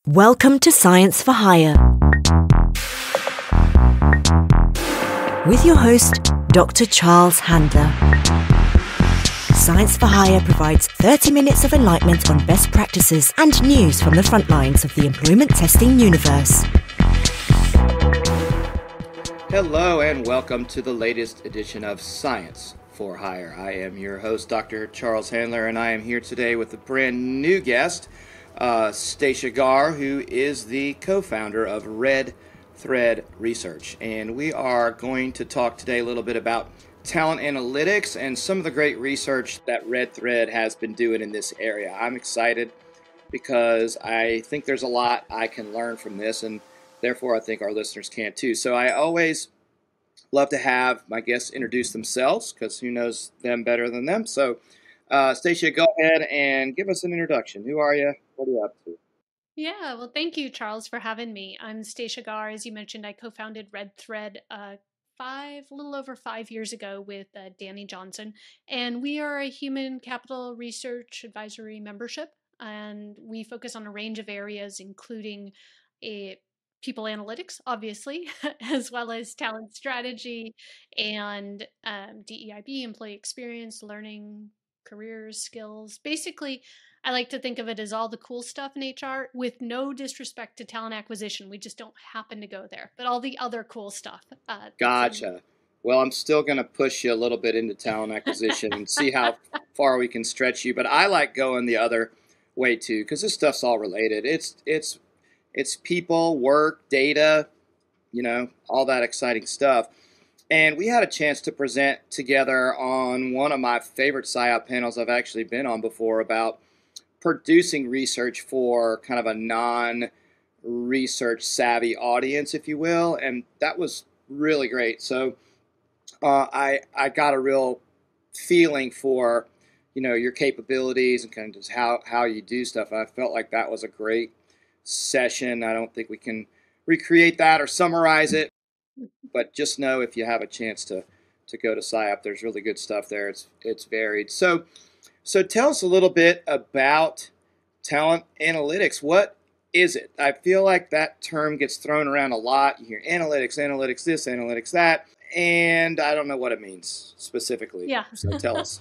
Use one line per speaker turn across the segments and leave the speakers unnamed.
Welcome to Science for Hire with your host, Dr. Charles Handler. Science for Hire provides 30 minutes of enlightenment on best practices and news from the front lines of the employment testing universe.
Hello and welcome to the latest edition of Science for Hire. I am your host, Dr. Charles Handler, and I am here today with a brand new guest, Stacia Garr, who is the co-founder of Red Thread Research. And we are going to talk today a little bit about talent analytics and some of the great research that Red Thread has been doing in this area. I'm excited because I think there's a lot I can learn from this, and therefore I think our listeners can too. So I always love to have my guests introduce themselves, because who knows them better than them. So Stacia, go ahead and give us an introduction. Who are you? What are you up to?
Yeah, well, thank you, Charles, for having me. I'm Stacia Garr. As you mentioned, I co-founded Red Thread a little over 5 years ago with Danny Johnson, and we are a human capital research advisory membership, and we focus on a range of areas, including people analytics, obviously, as well as talent strategy and DEIB, employee experience, learning, careers, skills. Basically, I like to think of it as all the cool stuff in HR with no disrespect to talent acquisition. We just don't happen to go there, but all the other cool stuff.
Gotcha. Well, I'm still going to push you a little bit into talent acquisition and see how far we can stretch you. But I like going the other way too, because this stuff's all related. It's people, work, data, all that exciting stuff. And we had a chance to present together on one of my favorite PsyOp panels I've actually been on before about producing research for kind of a non-research savvy audience, if you will. And that was really great. So I got a real feeling for, your capabilities and kind of just how you do stuff. And I felt like that was a great session. I don't think we can recreate that or summarize it, but just know if you have a chance to go to PsyOp, there's really good stuff there. It's varied. So tell us a little bit about talent analytics. What is it? I feel like that term gets thrown around a lot. You hear analytics this, analytics that, and I don't know what it means specifically.
Yeah.
So tell us.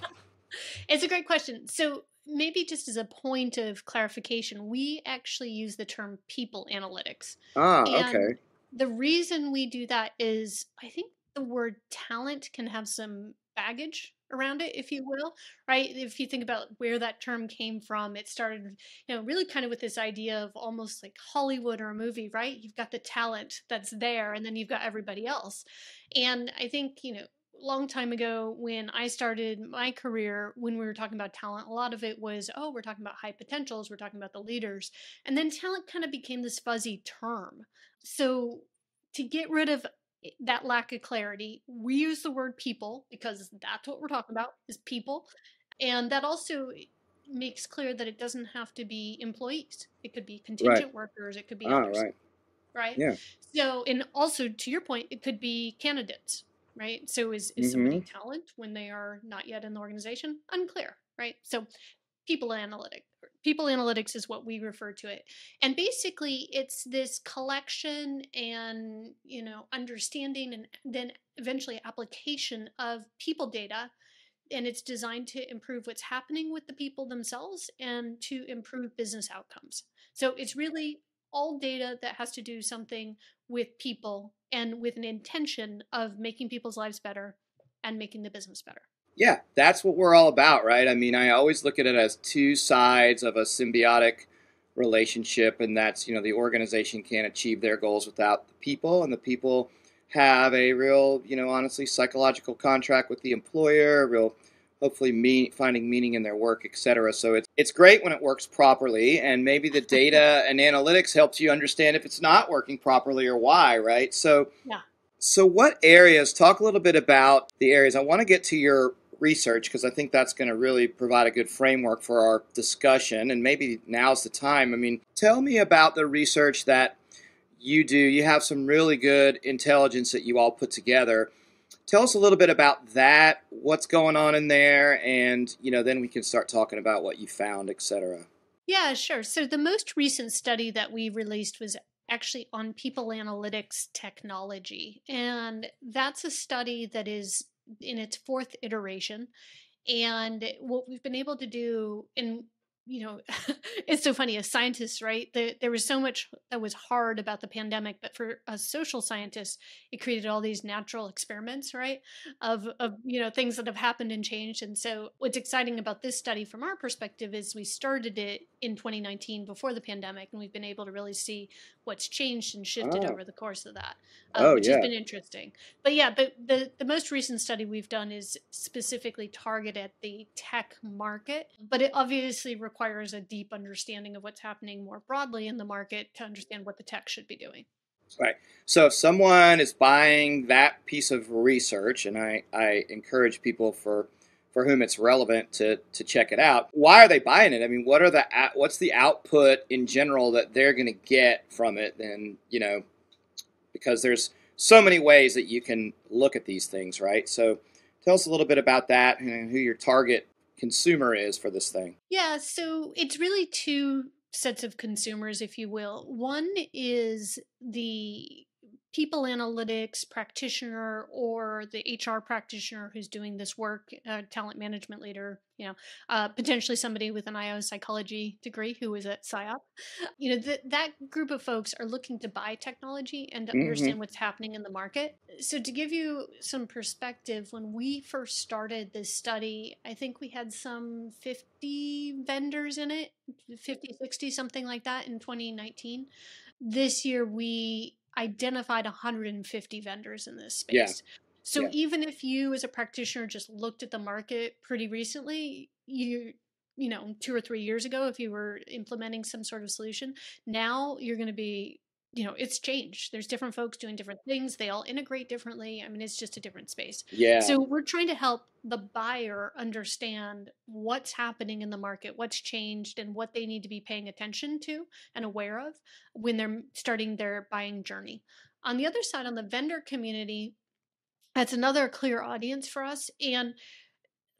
It's a great question. So maybe just as a point of clarification, we actually use the term people analytics.
Okay.
The reason we do that is I think the word talent can have some baggage around it, if you will, right? If you think about where that term came from, it started, really kind of with this idea of almost like Hollywood or a movie, right? You've got the talent that's there, and then you've got everybody else. And I think, long time ago when I started my career, when we were talking about talent, a lot of it was, we're talking about high potentials, we're talking about the leaders. And then talent kind of became this fuzzy term. So to get rid of that lack of clarity, we use the word people because that's what we're talking about is people. And that also makes clear that it doesn't have to be employees. It could be contingent workers. It could be others. Right.
Yeah.
So, and also to your point, it could be candidates. Right. So is somebody talent when they are not yet in the organization? Unclear. Right. So people analytics is what we refer to it. And basically it's this collection and, understanding and then eventually application of people data. And it's designed to improve what's happening with the people themselves and to improve business outcomes. So it's really all data that has to do something with people and with an intention of making people's lives better and making the business better.
Yeah, that's what we're all about, right? I mean, I always look at it as two sides of a symbiotic relationship, and that's, the organization can't achieve their goals without the people, and the people have a real, honestly, psychological contract with the employer, real hopefully finding meaning in their work, etc. So it's great when it works properly, and maybe the data and analytics helps you understand if it's not working properly or why, right? So
yeah.
So what areas, talk a little bit about the areas. I want to get to your research because I think that's going to really provide a good framework for our discussion, and maybe now's the time. I mean, tell me about the research that you do. You have some really good intelligence that you all put together. Tell us a little bit about that, what's going on in there, and then we can start talking about what you found, etc.
Yeah, sure. So the most recent study that we released was actually on people analytics technology. And that's a study that is in its fourth iteration. And what we've been able to do in, it's so funny as scientists, right? There was so much that was hard about the pandemic, but for us social scientists, it created all these natural experiments, right? Of things that have happened and changed. And so what's exciting about this study from our perspective is we started it in 2019 before the pandemic, and we've been able to really see what's changed and shifted
Oh,
over the course of that,
oh
which has
yeah.
been interesting. But yeah, the most recent study we've done is specifically targeted at the tech market, but it obviously requires a deep understanding of what's happening more broadly in the market to understand what the tech should be doing.
Right. So if someone is buying that piece of research, and I encourage people for whom it's relevant to check it out, why are they buying it? I mean, what's the output in general that they're going to get from it? And because there's so many ways that you can look at these things, right? So tell us a little bit about that and who your target consumer is for this thing.
Yeah, so it's really two sets of consumers, if you will. One is the people analytics practitioner or the HR practitioner who's doing this work, talent management leader, potentially somebody with an IO psychology degree who is at PsyOp. That group of folks are looking to buy technology and to
Hmm.
understand what's happening in the market. So to give you some perspective, when we first started this study, I think we had some 50 vendors in it, 50, 60, something like that in 2019. This year we identified 150 vendors in this
Yeah.
space. So
Yeah.
even if you as a practitioner just looked at the market pretty recently, 2 or 3 years ago, if you were implementing some sort of solution, now you're going to be, it's changed. There's different folks doing different things. They all integrate differently. I mean, it's just a different space.
Yeah.
So we're trying to help the buyer understand what's happening in the market, what's changed, and what they need to be paying attention to and aware of when they're starting their buying journey. On the other side, on the vendor community, that's another clear audience for us. And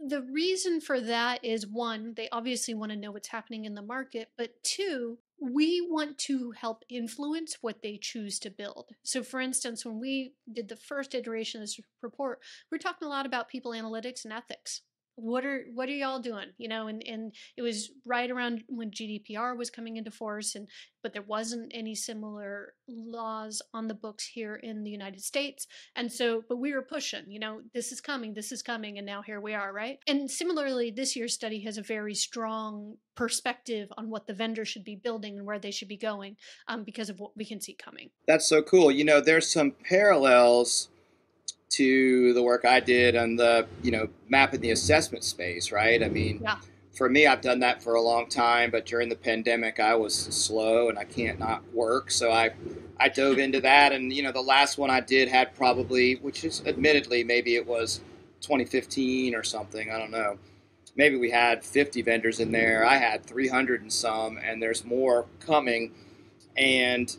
the reason for that is one, they obviously want to know what's happening in the market, but two, we want to help influence what they choose to build. So, for instance, when we did the first iteration of this report, we're talking a lot about people analytics and ethics. What are y'all doing? And it was right around when GDPR was coming into force, but there wasn't any similar laws on the books here in the United States. And so, but we were pushing, this is coming, and now here we are, right? And similarly, this year's study has a very strong perspective on what the vendor should be building and where they should be going, because of what we can see coming.
That's so cool. There's some parallels to the work I did on the, mapping the assessment space, right? I mean,
Yeah.
for me, I've done that for a long time, but during the pandemic, I was slow and I can't not work. So I dove into that. And, the last one I did had probably, which is admittedly, maybe it was 2015 or something. I don't know. Maybe we had 50 vendors in there. I had 300 and some, and there's more coming. And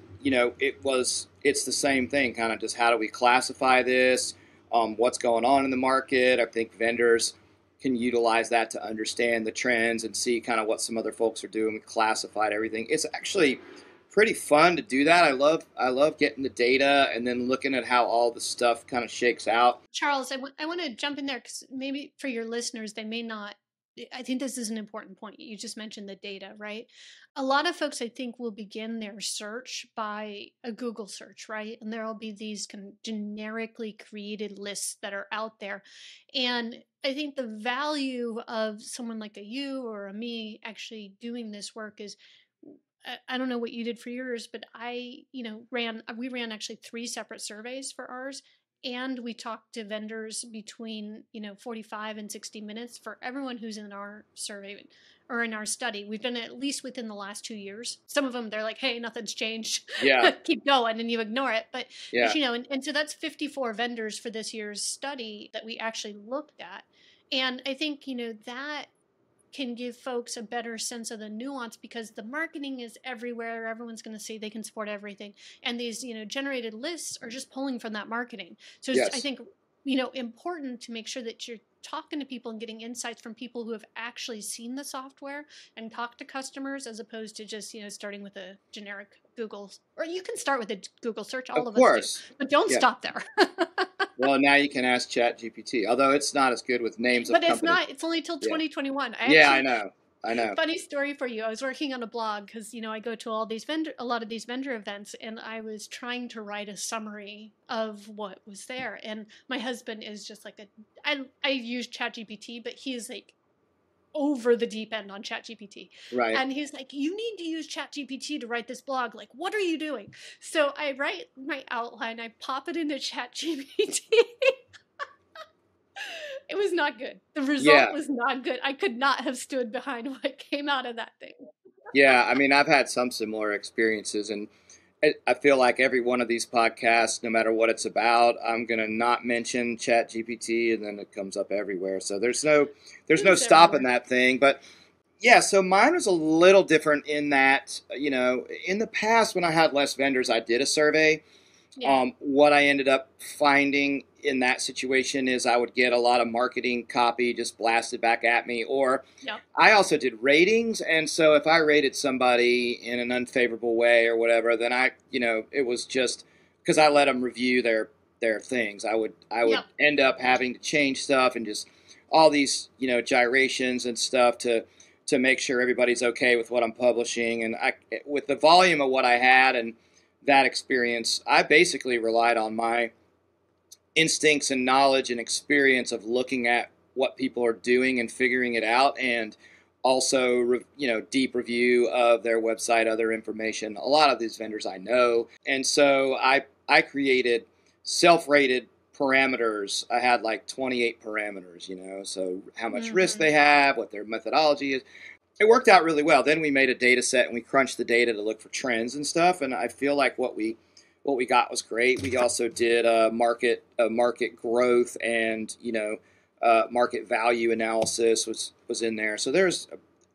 it's the same thing, kind of just how do we classify this, what's going on in the market. I think vendors can utilize that to understand the trends and see kind of what some other folks are doing. We classified everything. It's actually pretty fun to do that. I love getting the data and then looking at how all the stuff kind of shakes out.
Charles, I want to jump in there because maybe for your listeners, they may not. I think this is an important point. You just mentioned the data, right? A lot of folks, I think, will begin their search by a Google search, right? And there will be these kind of generically created lists that are out there. And I think the value of someone like a you or a me actually doing this work is, I don't know what you did for yours, but we ran actually 3 separate surveys for ours. And we talked to vendors between, 45 and 60 minutes for everyone who's in our survey or in our study. We've done it at least within the last 2 years. Some of them, they're like, hey, nothing's changed.
Yeah,
Keep going, and you ignore it. But
yeah.
and so that's 54 vendors for this year's study that we actually looked at. And I think, that can give folks a better sense of the nuance because the marketing is everywhere. Everyone's going to say they can support everything. And these, generated lists are just pulling from that marketing. So it's, I
Yes.
think, important to make sure that you're talking to people and getting insights from people who have actually seen the software and talked to customers, as opposed to just, starting with a generic Google, or you can start with a Google search, all
Of
of us do,
course.
but don't
Yeah.
stop there.
Well, now you can ask ChatGPT, although it's not as good with names of
But it's
companies.
not, it's only till
Yeah.
2021.
Yeah, I know.
Funny story for you. I was working on a blog because, I go to a lot of these vendor events, and I was trying to write a summary of what was there. And my husband is just like I use ChatGPT, but he is like over the deep end on ChatGPT.
Right.
And he's like, you need to use ChatGPT to write this blog. Like, what are you doing? So I write my outline, I pop it into ChatGPT. It was not good. The result was not good. I could not have stood behind what came out of that thing.
Yeah, I mean, I've had some similar experiences, and I feel like every one of these podcasts, no matter what it's about, I'm gonna not mention ChatGPT, and then it comes up everywhere. So there's no stopping that thing. But yeah, so mine was a little different in that, in the past when I had less vendors, I did a survey.
Yeah.
What I ended up finding in that situation is I would get a lot of marketing copy just blasted back at me, or I also did ratings. And so if I rated somebody in an unfavorable way or whatever, then it was just because I let them review their things. I would end up having to change stuff and just all these, gyrations and stuff to make sure everybody's okay with what I'm publishing. And with the volume of what I had and that experience, I basically relied on my instincts and knowledge and experience of looking at what people are doing and figuring it out, and also, deep review of their website, other information. A lot of these vendors I know. And so I created self-rated parameters. I had like 28 parameters, so how much risk they have, what their methodology is. It worked out really well. Then we made a data set and we crunched the data to look for trends and stuff. And I feel like what we got was great. We also did market growth and market value analysis was in there. So there's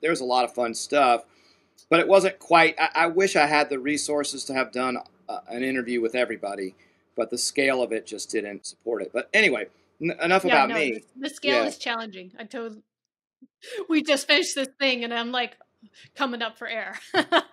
a lot of fun stuff, but it wasn't quite. I wish I had the resources to have done an interview with everybody, but the scale of it just didn't support it. But anyway, enough about me.
The scale is challenging. We just finished this thing, and I'm like coming up for air.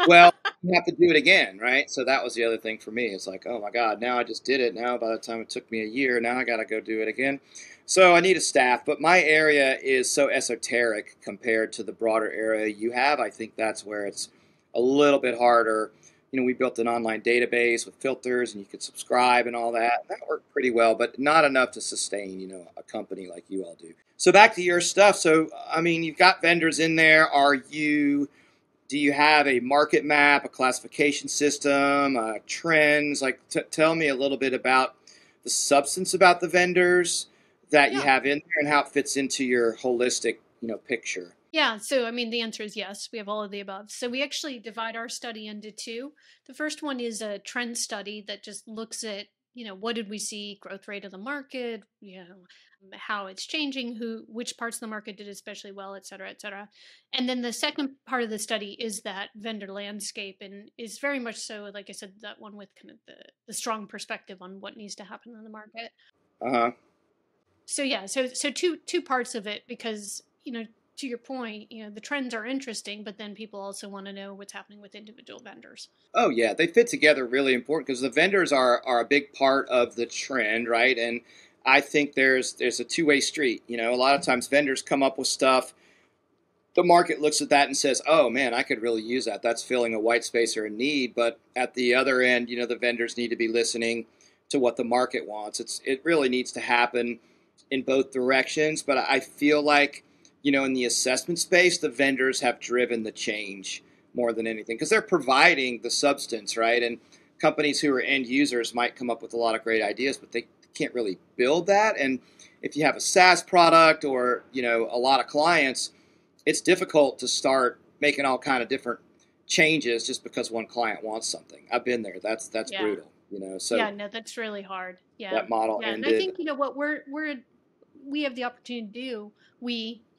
Well, you have to do it again, right? So that was the other thing for me. It's like, oh my God, now I just did it. Now by the time it took me a year, now I got to go do it again. So I need a staff, but my area is so esoteric compared to the broader area you have. I think that's where it's a little bit harder. We built an online database with filters and you could subscribe and all that. That worked pretty well, but not enough to sustain, a company like you all do. So back to your stuff. So, I mean, you've got vendors in there. Do you have a market map, a classification system, trends? Like, tell me a little bit about the substance about the vendors that you have in there and how it fits into your holistic, picture.
Yeah, so I mean, the answer is yes. We have all of the above. So we actually divide our study into two. The first one is a trend study that just looks at, what did we see, growth rate of the market, how it's changing, which parts of the market did especially well, et cetera, et cetera. And then the second part of the study is that vendor landscape, and is very much so, like I said, that one with kind of the strong perspective on what needs to happen in the market.
Uh-huh.
So yeah, so two parts of it, because, to your point, the trends are interesting, but then people also want to know what's happening with individual vendors.
Oh, yeah. They fit together really important because the vendors are a big part of the trend, right? And I think there's a two-way street. A lot of times vendors come up with stuff. The market looks at that and says, oh, man, I could really use that. That's filling a white space or a need. But at the other end, the vendors need to be listening to what the market wants. It really needs to happen in both directions. But I feel like, in the assessment space, the vendors have driven the change more than anything because they're providing the substance, right? And companies who are end users might come up with a lot of great ideas, but they can't really build that. And if you have a SaaS product or, a lot of clients, it's difficult to start making all kind of different changes just because one client wants something. I've been there. That's brutal, So
yeah, no, that's really hard. Yeah,
that model ended.
And I think what we have the opportunity to do,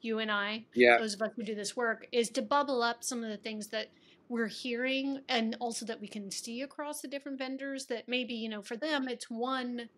you and I, those of us who do this work, is to bubble up some of the things that we're hearing, and also that we can see across the different vendors that maybe, for them, it's one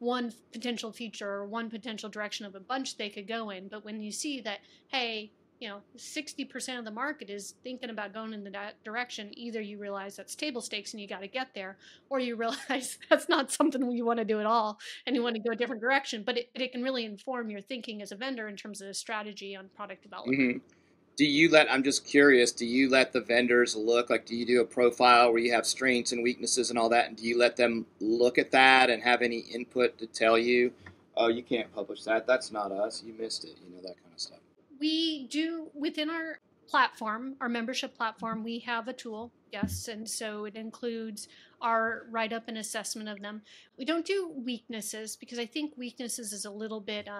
one potential feature or one potential direction of a bunch they could go in. But when you see that, hey, 60% of the market is thinking about going in that direction, either you realize that's table stakes and you got to get there, or you realize that's not something you want to do at all and you want to go a different direction. But it can really inform your thinking as a vendor in terms of the strategy on product development.
Mm-hmm. I'm just curious, do you let the vendors look, like, do you do a profile where you have strengths and weaknesses and all that, and do you let them look at that and have any input to tell you, oh, you can't publish that, that's not us, you missed it, that kind of stuff?
We do, within our platform, our membership platform, we have a tool, yes, and so it includes our write-up and assessment of them. We don't do weaknesses because I think weaknesses is a little bit,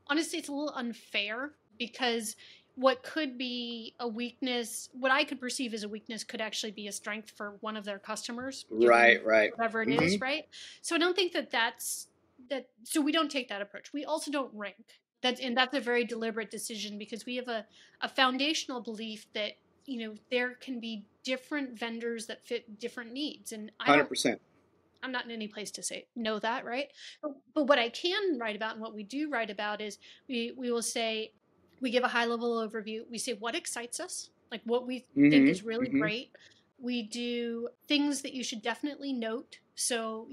honestly, it's a little unfair, because what could be a weakness, what I could perceive as a weakness, could actually be a strength for one of their customers.
Right.
Whatever it is, right? So I don't think so we don't take that approach. We also don't rank. That's a very deliberate decision, because we have a foundational belief that, there can be different vendors that fit different needs. And
100%.
I'm not in any place to know that, right? But what I can write about, and what we do write about, is we will say, we give a high level overview. We say what excites us, like what we think is really great. We do things that you should definitely note. So,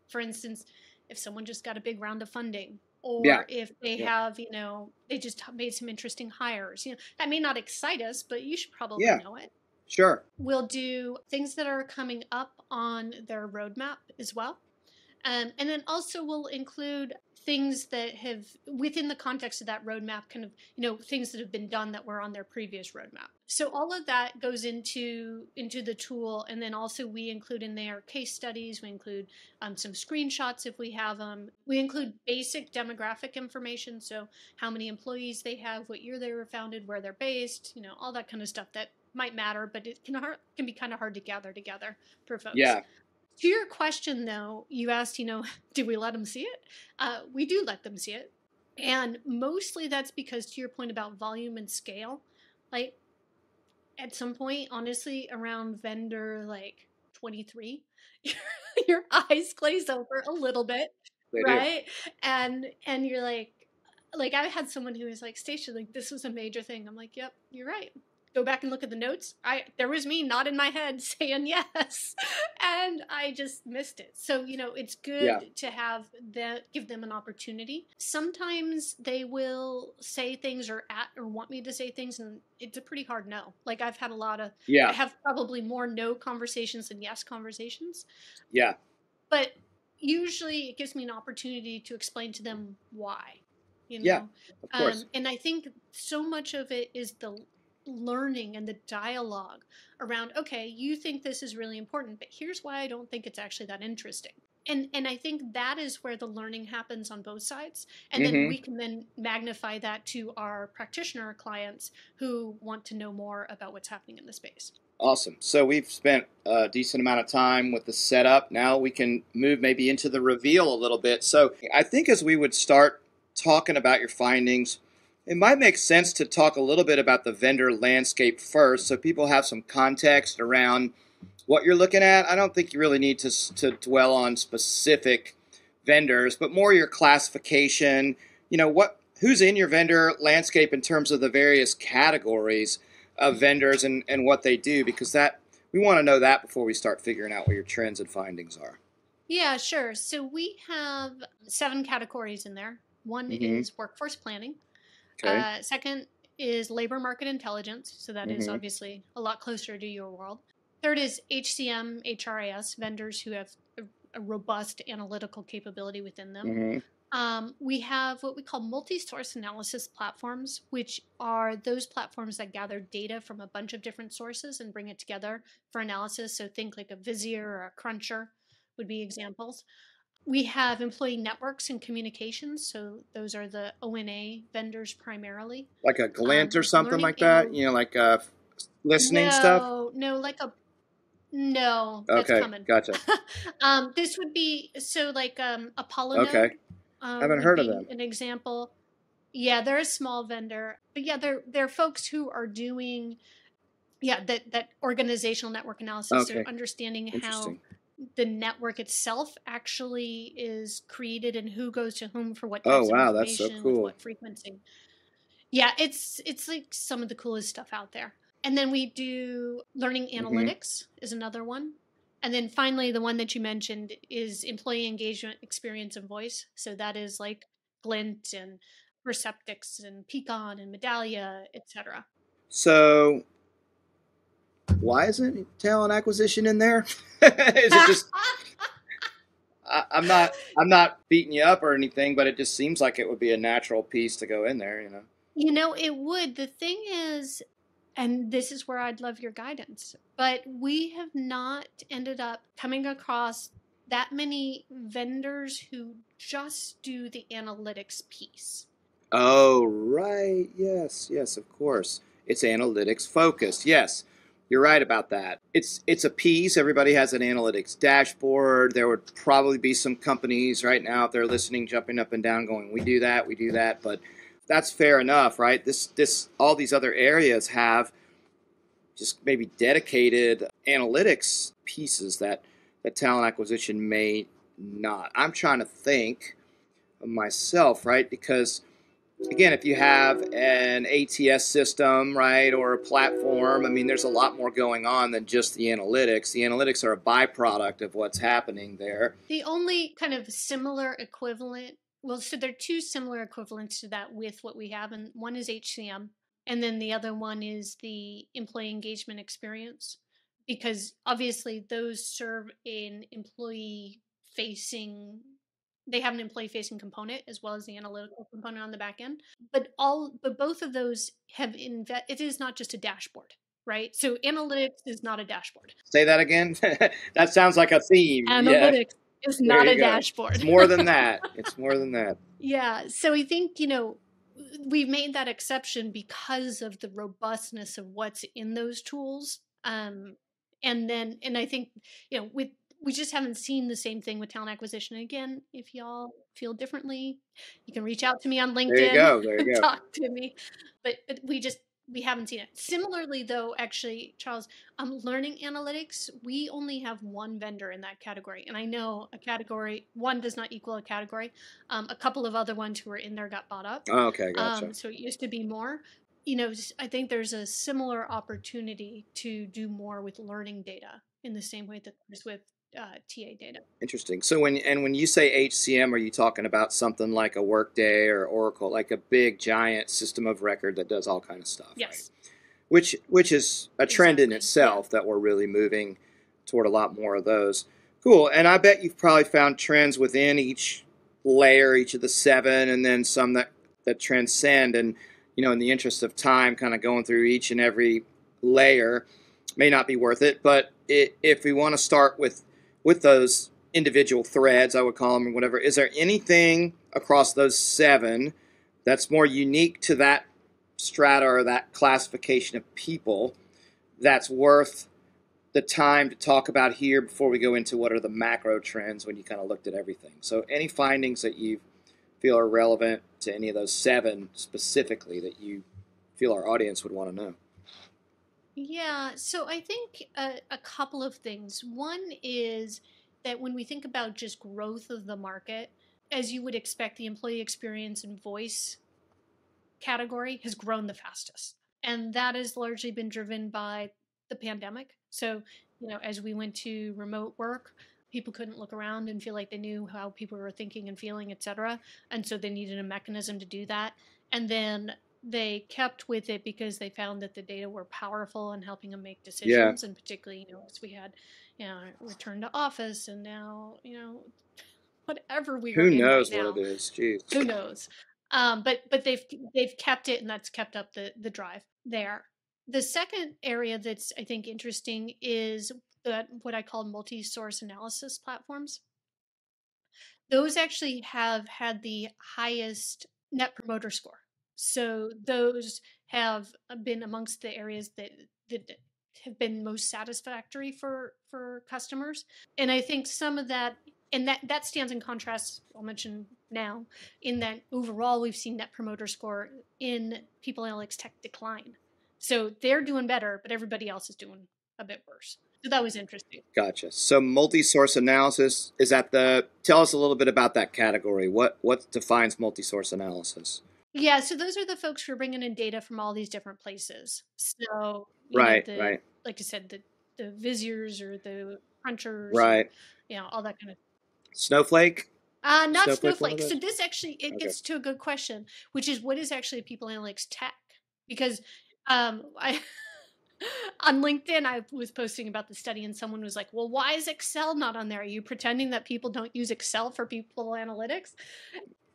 for instance, if someone just got a big round of funding, or if they have, they just made some interesting hires, that may not excite us, but you should probably know it.
Sure.
We'll do things that are coming up on their roadmap as well. And then also we'll include things that have, within the context of that roadmap, kind of, things that have been done that were on their previous roadmap. So all of that goes into the tool. And then also we include in there case studies. We include some screenshots if we have them. We include basic demographic information. So how many employees they have, what year they were founded, where they're based, all that kind of stuff that might matter, but it can be kind of hard to gather together for folks.
Yeah.
To your question, though, you asked, do we let them see it? We do let them see it. And mostly that's because, to your point about volume and scale, like at some point, honestly, around vendor 23, your eyes glaze over a little bit, right? And you're like I had someone who was like, Stacia, this was a major thing. I'm like, yep, you're right. Go back and look at the notes. There was me nodding my head saying yes, and I just missed it. So, it's good to have give them an opportunity. Sometimes they will say things or want me to say things, and it's a pretty hard no. Like I've had I have probably more no conversations than yes conversations.
Yeah.
But usually it gives me an opportunity to explain to them why.
Yeah, of course.
And I think so much of it is the learning and the dialogue around, okay, you think this is really important, but here's why I don't think it's actually that interesting. And I think that is where the learning happens on both sides. And then we can then magnify that to our practitioner clients who want to know more about what's happening in the space.
Awesome. So we've spent a decent amount of time with the setup. Now we can move maybe into the reveal a little bit. So I think as we would start talking about your findings, it might make sense to talk a little bit about the vendor landscape first, so people have some context around what you're looking at. I don't think you really need to dwell on specific vendors, but more your classification. Who's in your vendor landscape in terms of the various categories of vendors and what they do, because we want to know that before we start figuring out what your trends and findings are.
Yeah, sure. So we have 7 categories in there. One is workforce planning.
Okay.
Second is labor market intelligence. So that is obviously a lot closer to your world. Third is HCM, HRIS, vendors who have a robust analytical capability within them. We have what we call multi-source analysis platforms, which are those platforms that gather data from a bunch of different sources and bring it together for analysis. So think like a Vizier or a Cruncher would be examples. We have employee networks and communications. So those are the ONA vendors primarily.
Like a Glint or something like that? Like listening stuff?
No, that's coming.
Gotcha.
This would be, Apollo
Okay.
Node.
Haven't heard of them.
An example. Yeah, they're a small vendor. But yeah, they're folks who are doing that organizational network analysis.
Okay.
So understanding how the network itself actually is created and who goes to whom for what
Oh,
types of
wow, that's so
information with
cool.
what frequency. Yeah, it's like some of the coolest stuff out there. And then we do learning analytics is another one. And then finally, the one that you mentioned is employee engagement, experience, and voice. So that is like Glint and Perceptix and Peakon and Medallia, etc.
So why isn't talent acquisition in there? Is it just I'm not beating you up or anything, but it just seems like it would be a natural piece to go in there, you know.
You know, it would. The thing is, and this is where I'd love your guidance, but we have not ended up coming across that many vendors who just do the analytics piece.
Oh, right. Yes, yes, of course. It's analytics focused. Yes. You're right about that. It's a piece. Everybody has an analytics dashboard. There would probably be some companies right now if they're listening jumping up and down going, "We do that, we do that." But that's fair enough, right? This all these other areas have just maybe dedicated analytics pieces that talent acquisition may not. I'm trying to think of myself, right? Because again, if you have an ATS system, right, or a platform, I mean, there's a lot more going on than just the analytics. The analytics are a byproduct of what's happening there.
The only kind of similar equivalent, well, so there are two similar equivalents to that with what we have, and one is HCM, and then the other one is the employee engagement experience, because obviously those serve an employee facing, they have an employee facing component as well as the analytical component on the back end. But both of those have it is not just a dashboard, right? So analytics is not a dashboard.
Say that again. That sounds like a theme. Yeah,
Analytics is
there
not
you
a
go.
dashboard.
It's more than that. It's more than that.
Yeah. So I think, we've made that exception because of the robustness of what's in those tools. And I think, we just haven't seen the same thing with talent acquisition. Again, if y'all feel differently, you can reach out to me on
There you
LinkedIn
go. There you
and
go.
talk to me. But we haven't seen it. Similarly, though, actually, Charles, learning analytics, we only have one vendor in that category. And I know a category, one does not equal a category. A couple of other ones who were in there got bought up.
Oh, okay, gotcha.
So it used to be more. I think there's a similar opportunity to do more with learning data in the same way that there's with TA data.
Interesting. So when you say HCM, are you talking about something like a Workday or Oracle, like a big giant system of record that does all kind of stuff?
Yes.
Right? Which is a trend in
Exactly.
itself that we're really moving toward a lot more of those. Cool. And I bet you've probably found trends within each layer, each of the seven, and then some that transcend. And in the interest of time, kind of going through each and every layer may not be worth it. But if we want to start with those individual threads, I would call them, or whatever, is there anything across those seven that's more unique to that strata or that classification of people that's worth the time to talk about here before we go into what are the macro trends when you kind of looked at everything? So any findings that you feel are relevant to any of those seven specifically that you feel our audience would want to know?
Yeah, so I think a couple of things. One is that when we think about just growth of the market, as you would expect, the employee experience and voice category has grown the fastest. And that has largely been driven by the pandemic. So, as we went to remote work, people couldn't look around and feel like they knew how people were thinking and feeling, et cetera. And so they needed a mechanism to do that. And then they kept with it because they found that the data were powerful in helping them make decisions. And particularly, as we had, return to office and now, whatever we are
Who
in
knows
right now.
what it is? Jeez.
Who knows? But they've kept it, and that's kept up the drive there. The second area that's I think interesting is what I call multi-source analysis platforms. Those actually have had the highest net promoter score. So those have been amongst the areas that have been most satisfactory for customers. And I think some of that, and that stands in contrast, I'll mention now, in that overall we've seen net promoter score in people analytics tech decline. So they're doing better, but everybody else is doing a bit worse. So that was interesting.
Gotcha. So multi-source analysis, is that tell us a little bit about that category. What defines multi-source analysis?
Yeah, so those are the folks who are bringing in data from all these different places. So,
Right,
the,
right,
like I said, the Viziers or the Crunchers or,
right.
all that kind of.
Snowflake?
Not
Snowflake one of
Snowflake. So
those?
this actually, it
Okay.
gets to a good question, which is what is actually people analytics tech? Because I on LinkedIn, I was posting about the study and someone was like, well, why is Excel not on there? Are you pretending that people don't use Excel for people analytics?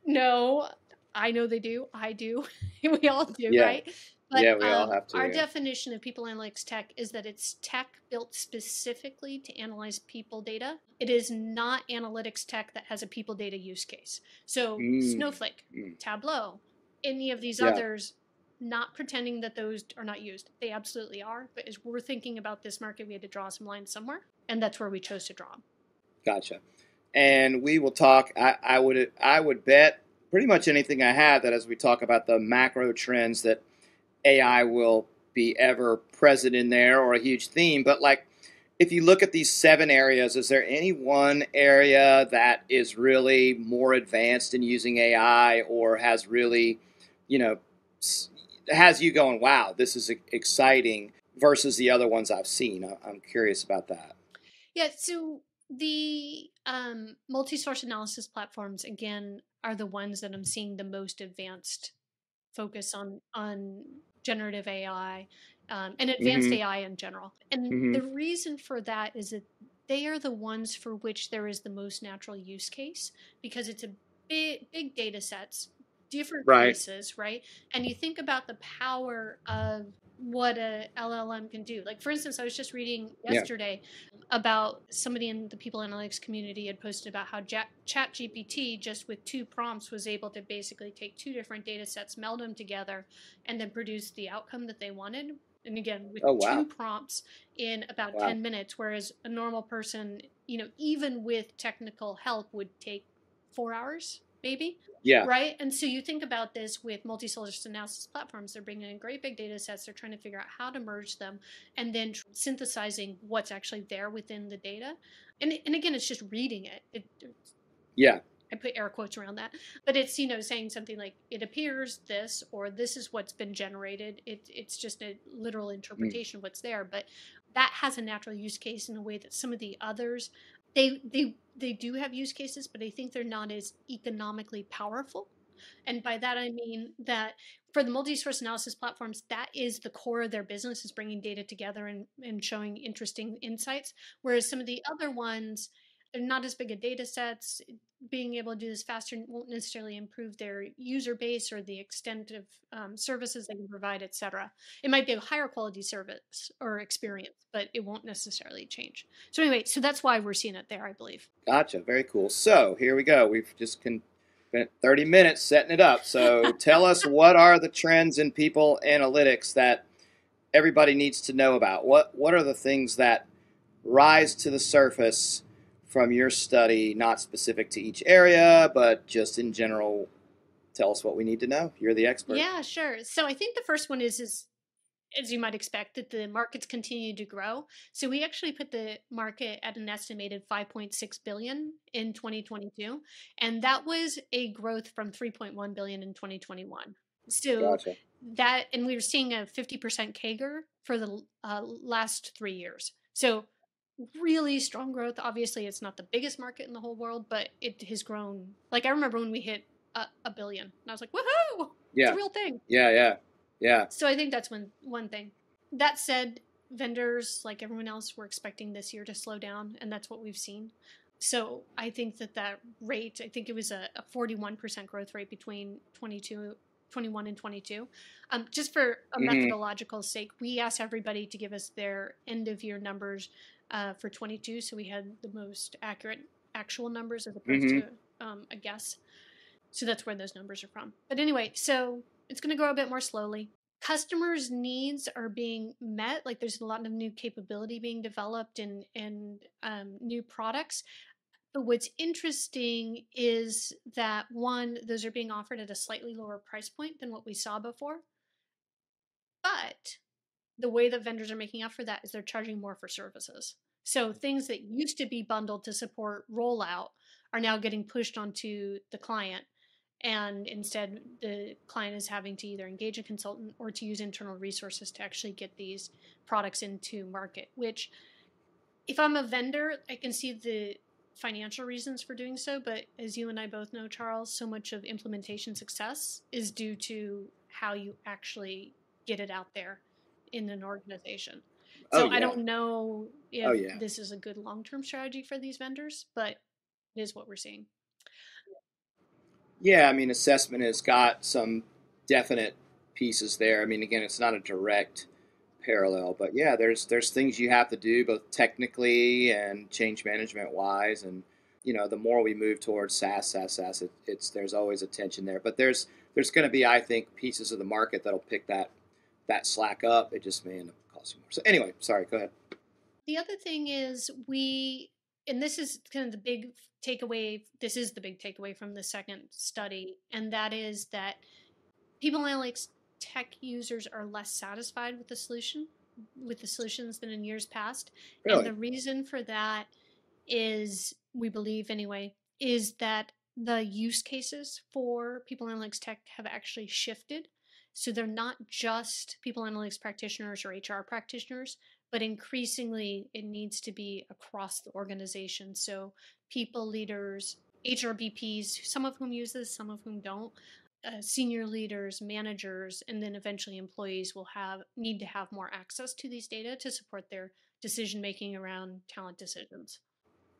No, I know they do. I do. We all do,
Yeah.
right? But
Yeah, we all have to,
our
yeah.
definition of people analytics tech is that it's tech built specifically to analyze people data. It is not analytics tech that has a people data use case. So Snowflake, Tableau, any of these
Yeah.
others, not pretending that those are not used. They absolutely are. But as we're thinking about this market, we had to draw some lines somewhere, and that's where we chose to draw them.
Gotcha. And we will talk. I would bet pretty much anything I have that as we talk about the macro trends that AI will be ever present in there or a huge theme. But like, if you look at these 7 areas, is there any one area that is really more advanced in using AI or has really, has you going, wow, this is exciting versus the other ones I've seen? I'm curious about that.
Yeah, so the multi-source analysis platforms again are the ones that I'm seeing the most advanced focus on generative AI and advanced
Mm-hmm.
AI in general. And
Mm-hmm.
the reason for that is that they are the ones for which there is the most natural use case because it's a big data sets, different
Right.
places, right? And you think about the power of what a LLM can do. Like for instance, I was just reading
Yeah.
yesterday about somebody in the people analytics community had posted about how chat GPT just with 2 prompts was able to basically take 2 different data sets, meld them together, and then produce the outcome that they wanted. And again, with
Oh,
2
wow.
prompts in about
Wow.
10 minutes, whereas a normal person, even with technical help would take 4 hours, maybe.
Yeah.
Right. And so you think about this with multi-source analysis platforms, they're bringing in great big data sets, they're trying to figure out how to merge them and then synthesizing what's actually there within the data. And again, it's just reading it.
Yeah.
I put air quotes around that, but it's, saying something like it appears this, or this is what's been generated. It's just a literal interpretation of what's there, but that has a natural use case in a way that some of the others, they do have use cases, but I think they're not as economically powerful. And by that, I mean that for the multi-source analysis platforms, that is the core of their business, is bringing data together and showing interesting insights. Whereas some of the other ones, they're not as big a data sets. Being able to do this faster won't necessarily improve their user base or the extent of services they can provide, et cetera. It might be a higher quality service or experience, but it won't necessarily change. So anyway, so that's why we're seeing it there, I believe.
Gotcha. Very cool. So here we go. We've just spent 30 minutes setting it up. So tell us, what are the trends in people analytics that everybody needs to know about? What are the things that rise to the surface from your study, not specific to each area, but just in general? Tell us what we need to know. You're the expert.
Yeah, sure. So I think the first one is as you might expect, that the markets continue to grow. So we actually put the market at an estimated 5.6 billion in 2022, and that was a growth from 3.1 billion in 2021. So
Gotcha.
that, and we were seeing a 50% CAGR for the last 3 years. So really strong growth. Obviously, it's not the biggest market in the whole world, but it has grown. Like I remember when we hit a billion, and I was like, "Woohoo! It's
Yeah.
a real thing."
Yeah.
So I think that's one thing. That said, vendors, like everyone else, were expecting this year to slow down, and that's what we've seen. So I think that rate, I think it was a 41% growth rate between 21 and 22. Just for a methodological sake, we asked everybody to give us their end of year numbers for 22, so we had the most accurate actual numbers as opposed to a guess. So that's where those numbers are from. But anyway, so it's going to grow a bit more slowly. Customers' needs are being met. Like there's a lot of new capability being developed and new products. But what's interesting is that one, those are being offered at a slightly lower price point than what we saw before. But the way that vendors are making up for that is they're charging more for services. So things that used to be bundled to support rollout are now getting pushed onto the client. And instead, the client is having to either engage a consultant or to use internal resources to actually get these products into market, which if I'm a vendor, I can see the financial reasons for doing so. But as you and I both know, Charles, so much of implementation success is due to how you actually get it out there in an organization.
Oh,
So I
yeah.
don't know
Oh,
if
yeah.
this is a good long-term strategy for these vendors, but it is what we're seeing.
Yeah, I mean, assessment has got some definite pieces there. I mean, again, it's not a direct parallel, but yeah, there's things you have to do both technically and change management wise, and the more we move towards SaaS, it's there's always a tension there. But there's going to be, I think, pieces of the market that'll pick that slack up. It just may end up costing more. So anyway, sorry, go ahead.
The other thing is and this is kind of the big takeaway. This is the big takeaway from the second study, and that is that people analytics tech users are less satisfied with the solutions than in years past.
Really?
And the reason for that is, we believe anyway, is that the use cases for people analytics tech have actually shifted. So they're not just people analytics practitioners or HR practitioners, but increasingly it needs to be across the organization. So people leaders, HRBPs, some of whom use this, some of whom don't, senior leaders, managers, and then eventually employees will need to have more access to these data to support their decision making around talent decisions.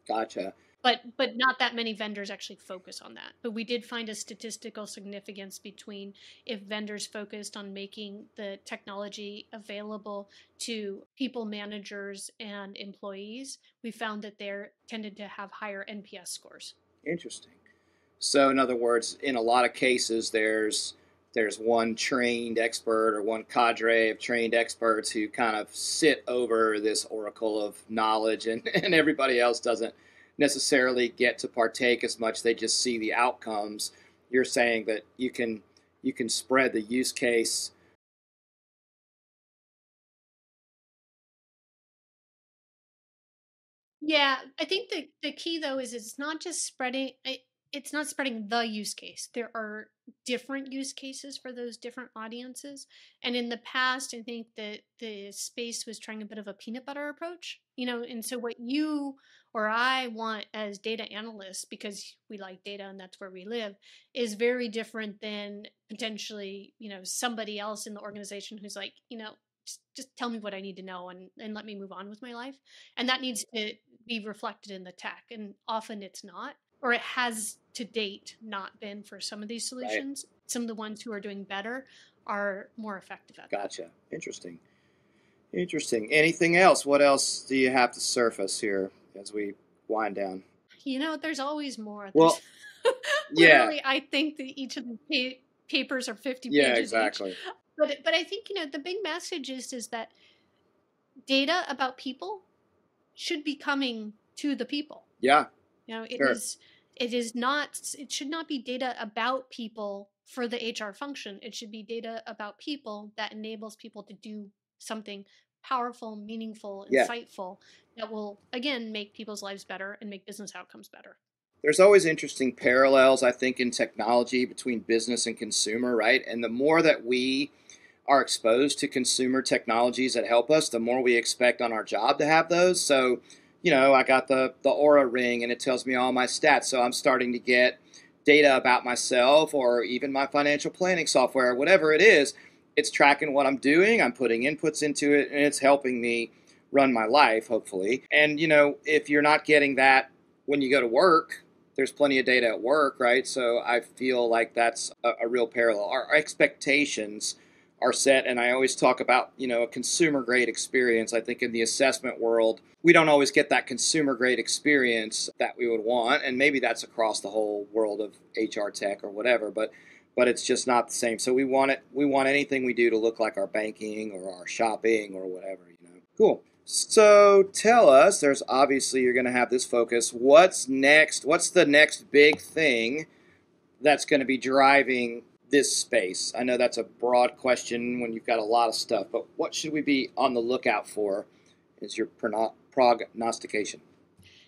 Gotcha.
But not that many vendors actually focus on that. But we did find a statistical significance between if vendors focused on making the technology available to people managers and employees, we found that they tended to have higher NPS scores.
Interesting. So in other words, in a lot of cases, there's one trained expert or one cadre of trained experts who kind of sit over this oracle of knowledge, and everybody else doesn't necessarily get to partake as much. They just see the outcomes. You're saying that you can spread the use case.
Yeah, I think the key though is it's not just it's not spreading the use case. There are different use cases for those different audiences. And in the past, I think that the space was trying a bit of a peanut butter approach, and so what you or I want as data analysts, because we like data and that's where we live, is very different than potentially, somebody else in the organization who's like, just tell me what I need to know and let me move on with my life. And that needs to be reflected in the tech. And often it's not, or it has to date not been for some of these solutions. Right. Some of the ones who are doing better are more effective at that.
Gotcha. Interesting. Anything else? What else do you have to surface here as we wind down?
There's always more.
Well,
literally, yeah. I think that each of the papers are 50 pages
exactly.
Each. But I think, the big message is that data about people should be coming to the people.
Yeah.
It should not be data about people for the HR function. It should be data about people that enables people to do something powerful, meaningful, insightful, that will, again, make people's lives better and make business outcomes better.
There's always interesting parallels, I think, in technology between business and consumer, right? And the more that we are exposed to consumer technologies that help us, the more we expect on our job to have those. So, I got the Aura ring and it tells me all my stats. So I'm starting to get data about myself, or even my financial planning software, whatever it is. It's tracking what I'm doing. I'm putting inputs into it, and it's helping me run my life, hopefully. And, if you're not getting that when you go to work, there's plenty of data at work, right? So I feel like that's a real parallel. Our expectations are set, and I always talk about, a consumer grade experience. I think in the assessment world, we don't always get that consumer grade experience that we would want, and maybe that's across the whole world of HR tech or whatever, but it's just not the same. So we want anything we do to look like our banking or our shopping or whatever, Cool. So tell us, there's obviously you're going to have this focus. What's next? What's the next big thing that's going to be driving this space? I know that's a broad question when you've got a lot of stuff, but what should we be on the lookout for is your prognostication?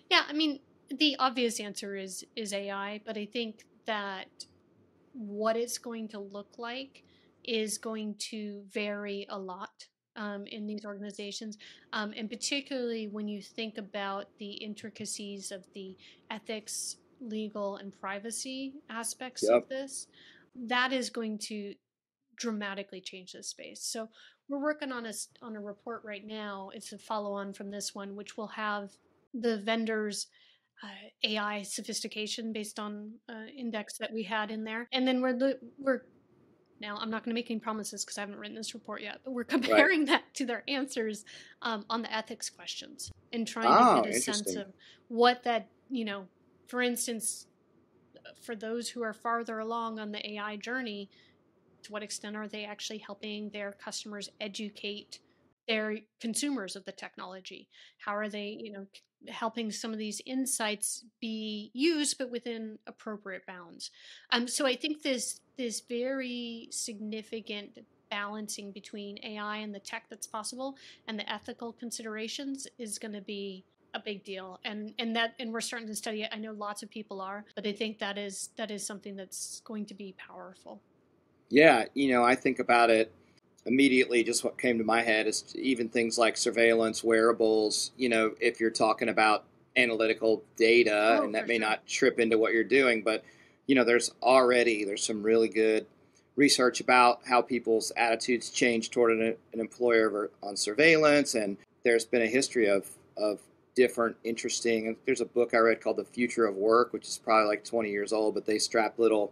Yeah, I mean, the obvious answer is AI, but I think that what it's going to look like is going to vary a lot in these organizations. And particularly when you think about the intricacies of the ethics, legal, and privacy aspects of
Yep.
this, that is going to dramatically change this space. So we're working on a report right now. It's a follow on from this one, which will have the vendors AI sophistication based on index that we had in there. And then we're now I'm not going to make any promises because I haven't written this report yet, but we're
Right.
comparing that to their answers on the ethics questions and trying to
Oh,
get a sense
interesting.
of what that, for instance, for those who are farther along on the AI journey, to what extent are they actually helping their customers educate their consumers of the technology? How are they, helping some of these insights be used but within appropriate bounds? So I think this very significant balancing between AI and the tech that's possible and the ethical considerations is going to be a big deal, and we're starting to study it. I know lots of people are, but I think that is something that's going to be powerful.
Yeah, I think about it immediately. Just what came to my head is even things like surveillance, wearables. If you're talking about analytical data,
Oh,
and that
for
may
sure.
not trip into what you're doing, but there's some really good research about how people's attitudes change toward an employer on surveillance, and there's been a history of different interesting. There's a book I read called The Future of Work, which is probably like 20 years old, but they strap little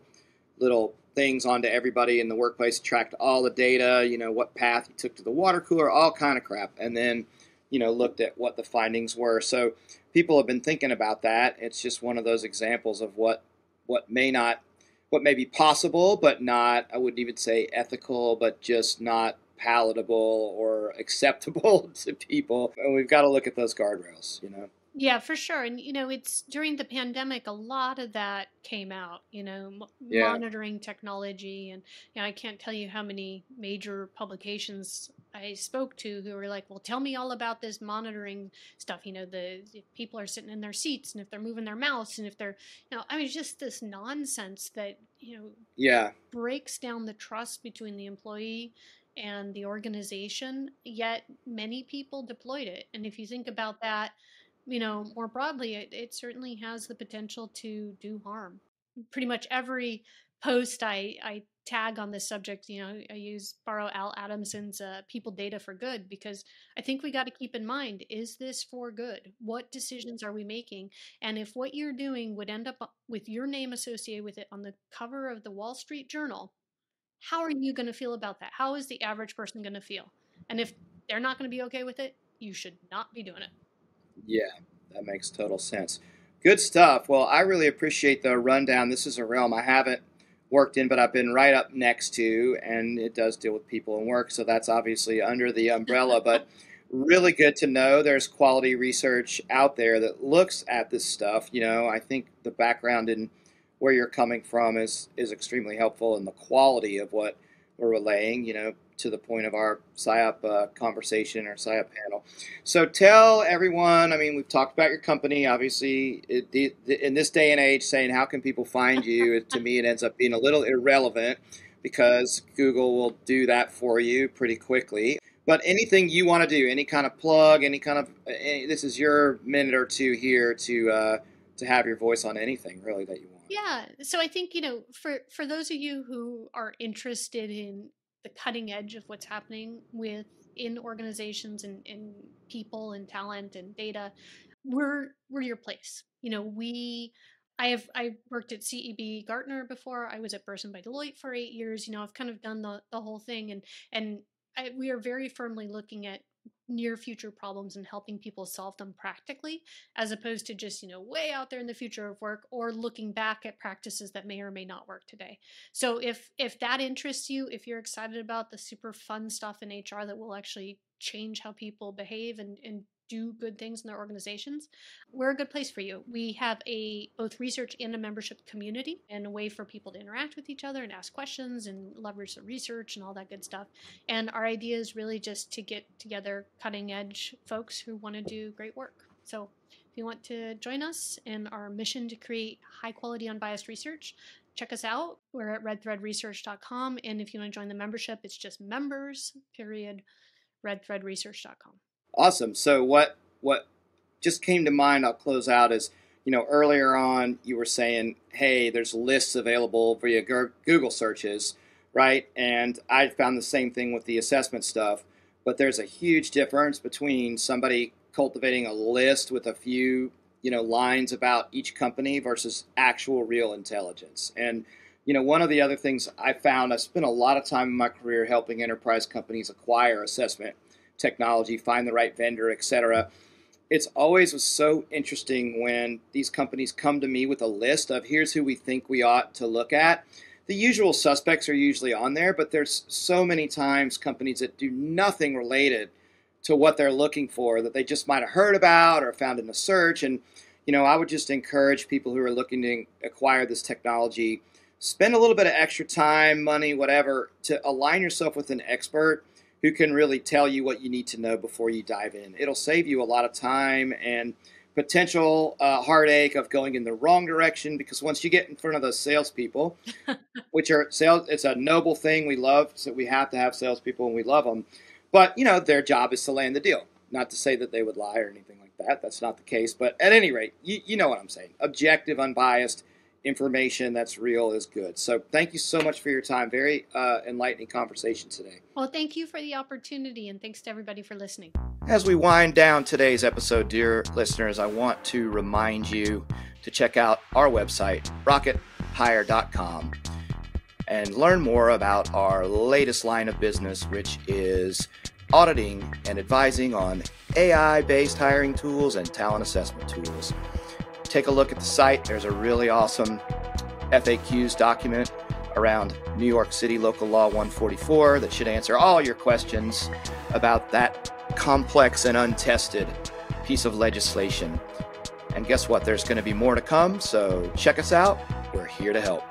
things onto everybody in the workplace, tracked all the data, what path you took to the water cooler, all kind of crap, and then looked at what the findings were. So people have been thinking about that. It's just one of those examples of what may not what may be possible, but not, I wouldn't even say ethical, but just not palatable or acceptable to people. And we've got to look at those guardrails.
Yeah, for sure. And, it's during the pandemic, a lot of that came out,
Yeah.
monitoring technology. And, I can't tell you how many major publications I spoke to who were like, well, tell me all about this monitoring stuff. If people are sitting in their seats and if they're moving their mouse and if they're, I mean, just this nonsense that,
Yeah.
breaks down the trust between the employee and the organization, yet many people deployed it. And if you think about that, more broadly, it certainly has the potential to do harm. Pretty much every post I tag on this subject, I borrow Al Adamson's People Data for Good, because I think we got to keep in mind, is this for good? What decisions are we making? And if what you're doing would end up with your name associated with it on the cover of the Wall Street Journal, how are you going to feel about that? How is the average person going to feel? And if they're not going to be okay with it, you should not be doing it.
Yeah, that makes total sense. Good stuff. Well, I really appreciate the rundown. This is a realm I haven't worked in, but I've been right up next to, and it does deal with people and work, so that's obviously under the umbrella. But really good to know there's quality research out there that looks at this stuff. I think the background in where you're coming from is extremely helpful in the quality of what we're relaying. To the point of our PSYOP conversation or PSYOP panel. So tell everyone. I mean, we've talked about your company. Obviously, in this day and age, saying how can people find you, to me, it ends up being a little irrelevant because Google will do that for you pretty quickly. But anything you want to do, any kind of plug, this is your minute or two here to have your voice on anything really that you want.
Yeah. So I think, for those of you who are interested in the cutting edge of what's happening in organizations and people and talent and data, we're your place. I worked at CEB Gartner before. I was at Burson by Deloitte for 8 years. I've kind of done the whole thing, and we are very firmly looking at near future problems and helping people solve them practically, as opposed to just way out there in the future of work, or looking back at practices that may or may not work today. So if that interests you, if you're excited about the super fun stuff in HR that will actually change how people behave and do good things in their organizations, we're a good place for you. We have both research and a membership community, and a way for people to interact with each other and ask questions and leverage the research and all that good stuff. And our idea is really just to get together cutting edge folks who want to do great work. So if you want to join us in our mission to create high quality, unbiased research, check us out. We're at redthreadresearch.com. And if you want to join the membership, it's just members, period, redthreadresearch.com.
Awesome. So what just came to mind, I'll close out, is, earlier on you were saying, hey, there's lists available via Google searches, right? And I found the same thing with the assessment stuff, but there's a huge difference between somebody cultivating a list with a few, lines about each company versus actual real intelligence. And, one of the other things I found, I spent a lot of time in my career helping enterprise companies acquire assessment technology, find the right vendor, etc. It's always was so interesting when these companies come to me with a list of here's who we think we ought to look at. The usual suspects are usually on there, but there's so many times companies that do nothing related to what they're looking for that they just might have heard about or found in a search. And, I would just encourage people who are looking to acquire this technology, spend a little bit of extra time, money, whatever, to align yourself with an expert who can really tell you what you need to know before you dive in. It'll save you a lot of time and potential heartache of going in the wrong direction, because once you get in front of those salespeople, which are sales, it's a noble thing we love, so we have to have salespeople and we love them. But, their job is to land the deal. Not to say that they would lie or anything like that. That's not the case. But at any rate, you know what I'm saying. Objective, unbiased information that's real is good. So thank you so much for your time. Very enlightening conversation today.
Well, thank you for the opportunity, and thanks to everybody for listening.
As we wind down today's episode, dear listeners, I want to remind you to check out our website, rockethire.com, and learn more about our latest line of business, which is auditing and advising on AI-based hiring tools and talent assessment tools. Take a look at the site. There's a really awesome FAQs document around New York City Local Law 144 that should answer all your questions about that complex and untested piece of legislation. And guess what? There's going to be more to come, so check us out. We're here to help.